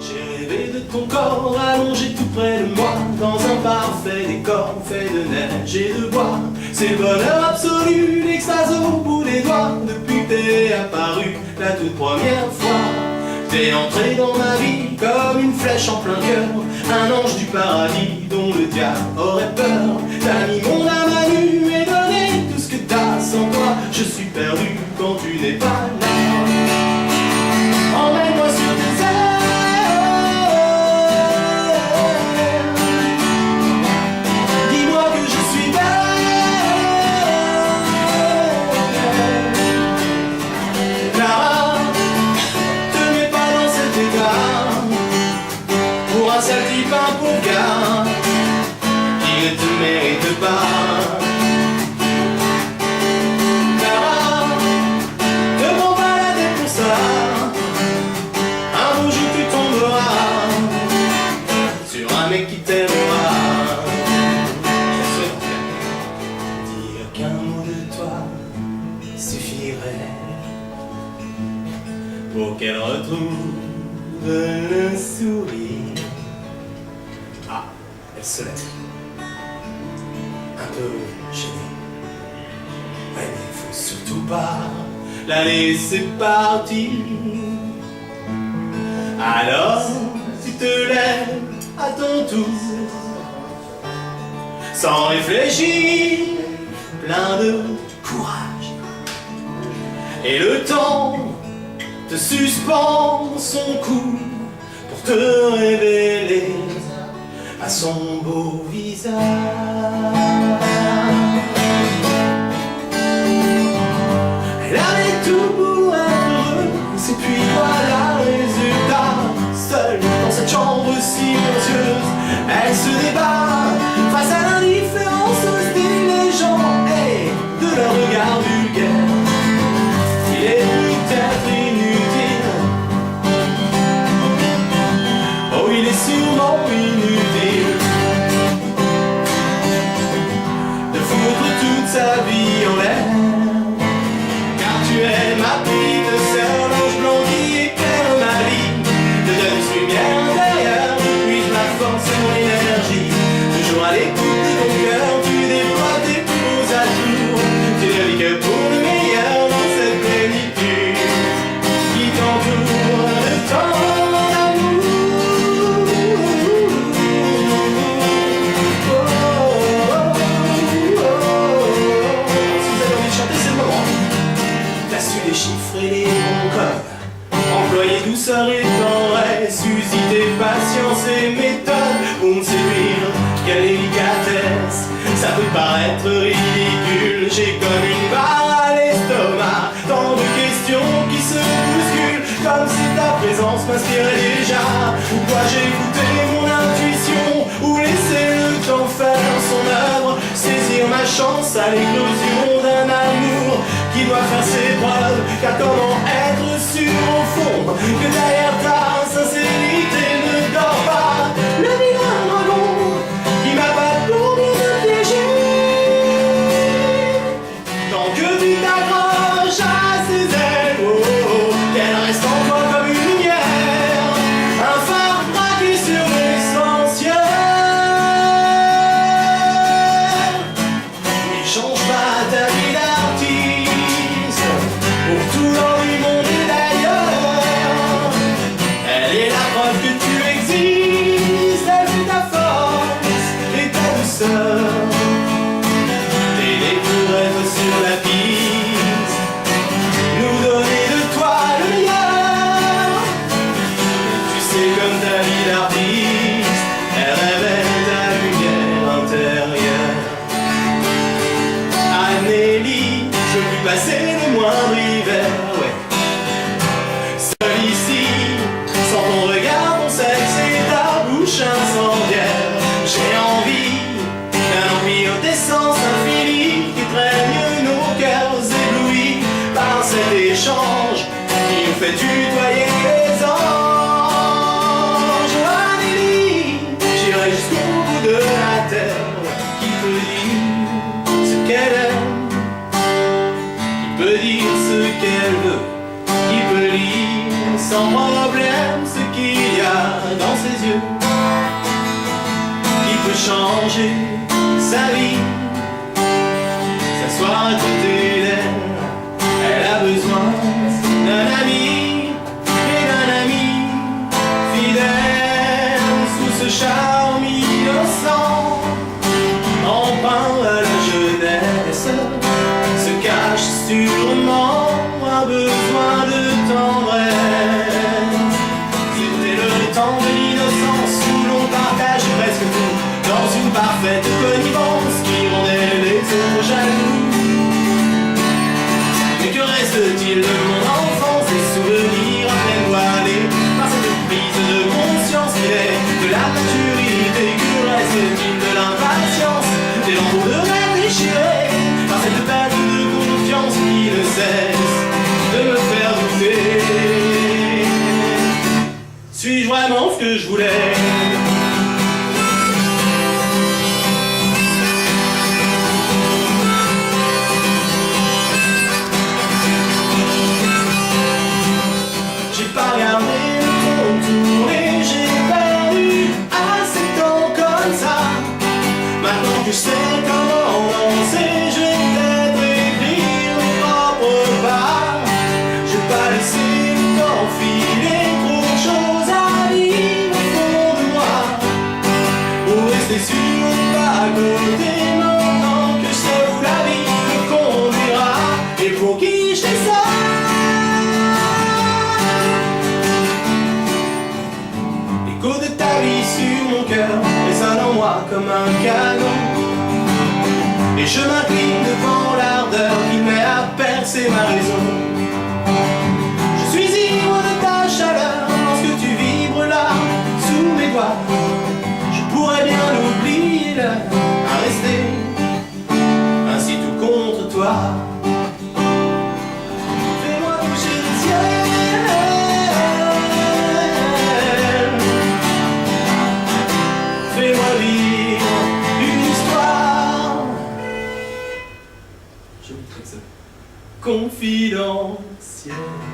J'ai rêvé de ton corps allongé tout près de moi, dans un parfait décor fait de neige et de bois. C'est le bonheur absolu, l'extase au bout des doigts. Depuis que t'es apparu la toute première fois, t'es entré dans ma vie comme une flèche en plein cœur, un ange du paradis dont le diable aurait peur. T'as mis mon âme à nu et donné tout ce que t'as. Sans toi, je suis perdu quand tu n'es pas là. Emmène-moi sur tes ailes, dis-moi que je suis belle. Clara, te mets pas dans cet état pour un sale type, un pauvre gars qui ne te mérite pas. Qui t'aimera. Je souhaite dire qu'un mot de toi suffirait pour qu'elle retrouve le sourire. Ah, elle se lève, un peu gênée. Ouais, mais il faut surtout pas la laisser partir. Alors, tu te lèves à ton tour, sans réfléchir, plein de courage, et le temps te suspend son cou pour te révéler à son beau visage. Elle avait tout pour être heureuse, et puis voilà le résultat. Seule dans cette chambre silencieuse, elle se débat face à l'indifférence des gens et de leur regard vulgaire. Il est peut-être inutile, oh il est sûrement inutile de foutre toute sa vie en l'air, car tu es ma petite sœur, l'ange blanc qui éclaire ma vie. Te donne lumière d'ailleurs, puis ma force et mon énergie. Toujours à l'écoute de ton cœur, tu déploies tes plus beaux atours. Tu ne vis que pour le meilleur dans cette plénitude qui t'entoure de tant d'amour. Si vous avez envie de chanter, c'est le moment. T'as su déchiffrer les bons codes, employer douceur et tendresse, susciter patience et méthode pour me séduire. Quelle délicatesse, ça peut paraître ridicule. J'ai comme une barre à l'estomac, tant de questions qui se bousculent, comme si ta présence m'inspirait déjà. Ou dois-je écouter mon intuition, ou laisser le temps faire son œuvre, saisir ma chance à l'éclosion d'un amour qui doit faire ses preuves. Car comment être sûr au fond que derrière ta sincérité ne dort pas le vilain dragon qui m'abat pour bien me piéger. Tant que tu t'accroches à ses ailes, oh, oh, qu'elle reste en toi comme une lumière, un phare braqué sur l'essentiel. N'échange pas ta vie d'artiste pour tout l'or du monde et d'ailleurs. Elle est la preuve que tu existes, elle fait ta force et ta douceur. T'es né pour être sur la piste, nous donner de toi le meilleur. Tu sais comme ta vie d'artiste, elle révèle ta lumière intérieure. Anélie, je puis passer le moindre hiver, ouais. Seul ici, sans ton regard, ton sexe et ta bouche incendiaire. J'ai envie d'un empire d'essence infinie qui traîne nos cœurs éblouis par cet échange qui nous fait tutoyer les anges. Anélie, j'irai jusqu'au bout de la terre, qui peut dire ce qu'elle aime, qui peut dire ce qu'elle veut, qui peut lire sans problème ce qu'il y a yeux, qui peut changer sa vie, s'asseoir à côté d'elle. Elle a besoin d'un ami et d'un ami fidèle. Sous ce charme innocent, empreint à la jeunesse, se cache sûrement un besoin de tendresse. C'était le temps de l'innocence où l'on partage presque tout dans une parfaite connivence qui rendait les autres jaloux. Mais que reste-t-il de mon enfance, des souvenirs à peine voilés par cette prise de conscience qu'il est de la maturité? Que reste-t-il de l'impatience, des lambeaux de rêve déchirés par cette perte de confiance qui ne cesse de me faire douter? Suis-je vraiment ce que je voulais? J'ai pas regardé le contour et j'ai perdu assez de temps comme ça. Maintenant que je sais comment danser, je vais peut-être écrire mes propres pas. Je vais pas laisser le temps filer, trop de choses à vivre au fond de moi, pour rester sûr de pas côté maintenant que je sais où la vie me conduira et pour qui je fais ça. L'écho de ta vie sur mon cœur résonne en moi comme un canon, et je m'incline devant l'ardeur qui met à percer ma raison. Je suis ivre de ta chaleur lorsque tu vibres là sous mes doigts. Je pourrais bien l'oublier là, à rester ainsi tout contre toi. Fais-moi toucher le ciel, fais-moi vivre une histoire, je vous prie ça, confidentielle.